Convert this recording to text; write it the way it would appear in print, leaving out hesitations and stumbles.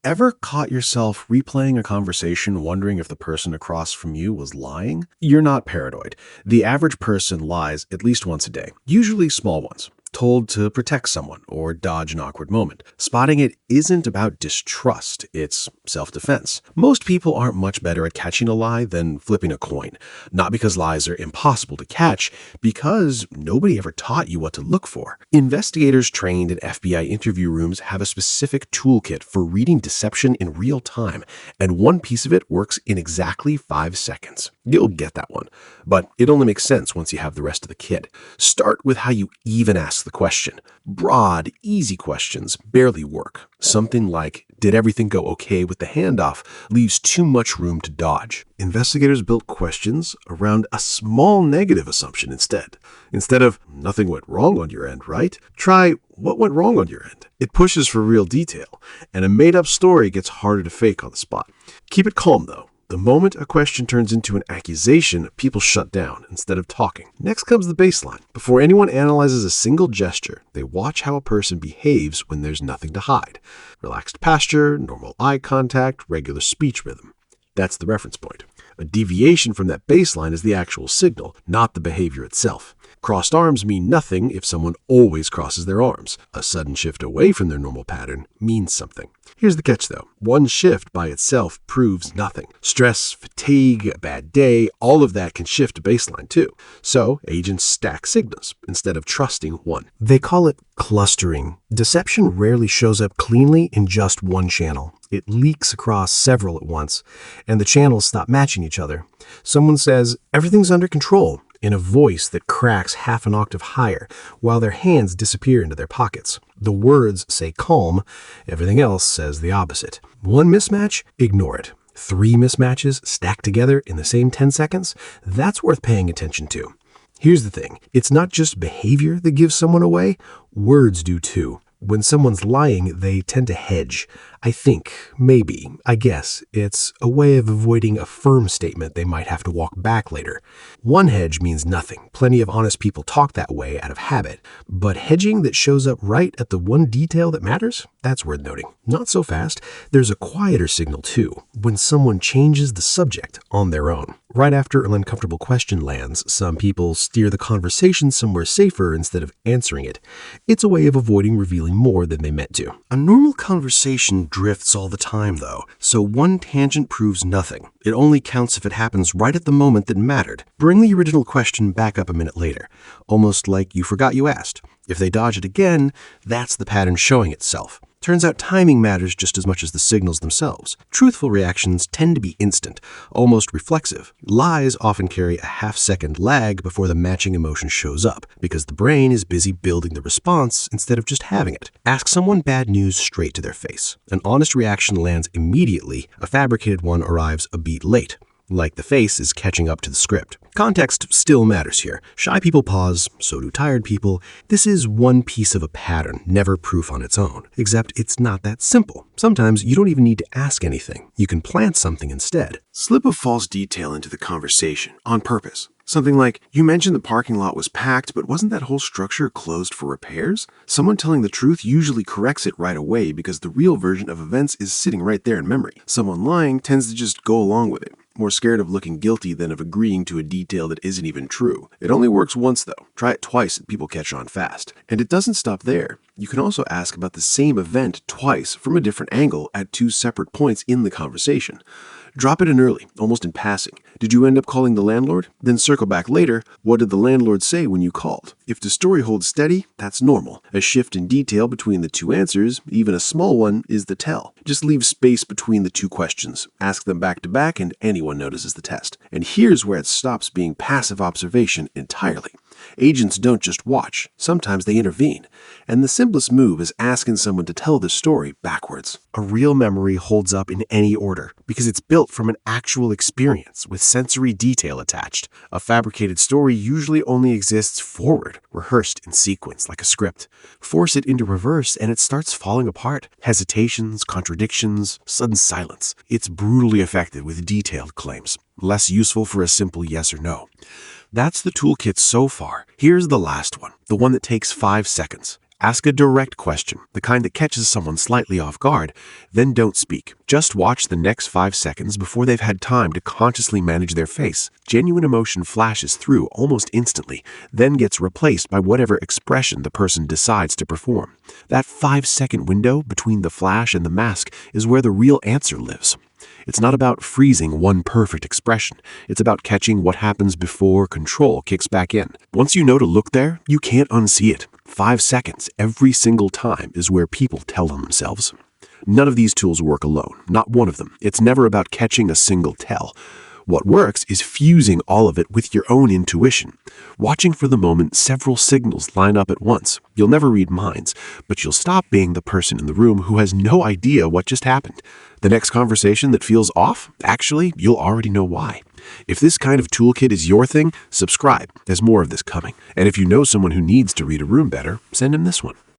Ever caught yourself replaying a conversation wondering if the person across from you was lying? You're not paranoid. The average person lies at least once a day, usually small ones, told to protect someone or dodge an awkward moment. Spotting it isn't about distrust, it's self-defense. Most people aren't much better at catching a lie than flipping a coin. Not because lies are impossible to catch, because nobody ever taught you what to look for. Investigators trained in FBI interview rooms have a specific toolkit for reading deception in real time, and one piece of it works in exactly 5 seconds. You'll get that one, but it only makes sense once you have the rest of the kit. Start with how you even ask the question. Broad, easy questions barely work. Something like, did everything go okay with the handoff, leaves too much room to dodge. Investigators built questions around a small negative assumption instead. Instead of, nothing went wrong on your end, right? Try, what went wrong on your end? It pushes for real detail, and a made-up story gets harder to fake on the spot. Keep it calm, though. The moment a question turns into an accusation, people shut down instead of talking. Next comes the baseline. Before anyone analyzes a single gesture, they watch how a person behaves when there's nothing to hide. Relaxed posture, normal eye contact, regular speech rhythm. That's the reference point. A deviation from that baseline is the actual signal, not the behavior itself. Crossed arms mean nothing if someone always crosses their arms. A sudden shift away from their normal pattern means something. Here's the catch, though. One shift by itself proves nothing. Stress, fatigue, a bad day, all of that can shift a baseline too. So agents stack signals instead of trusting one. They call it clustering. Deception rarely shows up cleanly in just one channel. It leaks across several at once, and the channels stop matching each other. Someone says, everything's under control, in a voice that cracks half an octave higher, while their hands disappear into their pockets. The words say calm, everything else says the opposite. One mismatch, ignore it. 3 mismatches stacked together in the same 10 seconds, that's worth paying attention to. Here's the thing, it's not just behavior that gives someone away, words do too. When someone's lying, they tend to hedge. I think, maybe, I guess, it's a way of avoiding a firm statement they might have to walk back later. One hedge means nothing. Plenty of honest people talk that way out of habit. But hedging that shows up right at the one detail that matters, that's worth noting. Not so fast. There's a quieter signal too, when someone changes the subject on their own. Right after an uncomfortable question lands, some people steer the conversation somewhere safer instead of answering it. It's a way of avoiding revealing more than they meant to. A normal conversation drifts all the time, though, so one tangent proves nothing. It only counts if it happens right at the moment that mattered. Bring the original question back up a minute later, almost like you forgot you asked. If they dodge it again, that's the pattern showing itself. Turns out timing matters just as much as the signals themselves. Truthful reactions tend to be instant, almost reflexive. Lies often carry a half-second lag before the matching emotion shows up, because the brain is busy building the response instead of just having it. Ask someone bad news straight to their face. An honest reaction lands immediately, a fabricated one arrives a beat late. Like the face is catching up to the script. Context still matters here. Shy people pause, so do tired people. This is one piece of a pattern, never proof on its own. Except it's not that simple. Sometimes you don't even need to ask anything. You can plant something instead. Slip a false detail into the conversation, on purpose. Something like, you mentioned the parking lot was packed, but wasn't that whole structure closed for repairs? Someone telling the truth usually corrects it right away because the real version of events is sitting right there in memory. Someone lying tends to just go along with it, more scared of looking guilty than of agreeing to a detail that isn't even true. It only works once, though. Try it twice and people catch on fast. And it doesn't stop there. You can also ask about the same event twice from a different angle at 2 separate points in the conversation. Drop it in early, almost in passing. Did you end up calling the landlord? Then circle back later. What did the landlord say when you called? If the story holds steady, that's normal. A shift in detail between the 2 answers, even a small one, is the tell. Just leave space between the 2 questions. Ask them back to back and anyone notices the test. And here's where it stops being passive observation entirely. Agents don't just watch. Sometimes they intervene. And the simplest move is asking someone to tell the story backwards. A real memory holds up in any order because it's built from an actual experience with sensory detail attached. A fabricated story usually only exists forward, rehearsed in sequence like a script. Force it into reverse and it starts falling apart. Hesitations, contradictions, sudden silence. It's brutally effective with detailed claims. Less useful for a simple yes or no. That's the toolkit so far. Here's the last one, the one that takes 5 seconds. Ask a direct question, the kind that catches someone slightly off guard. Then don't speak. Just watch the next 5 seconds before they've had time to consciously manage their face. Genuine emotion flashes through almost instantly, then gets replaced by whatever expression the person decides to perform. That 5-second window between the flash and the mask is where the real answer lives. It's not about freezing one perfect expression. It's about catching what happens before control kicks back in. Once you know to look there, you can't unsee it. 5 seconds every single time is where people tell on themselves. None of these tools work alone, not one of them. It's never about catching a single tell. What works is fusing all of it with your own intuition, watching for the moment several signals line up at once. You'll never read minds, but you'll stop being the person in the room who has no idea what just happened. The next conversation that feels off, actually, you'll already know why. If this kind of toolkit is your thing, subscribe. There's more of this coming. And if you know someone who needs to read a room better, send him this one.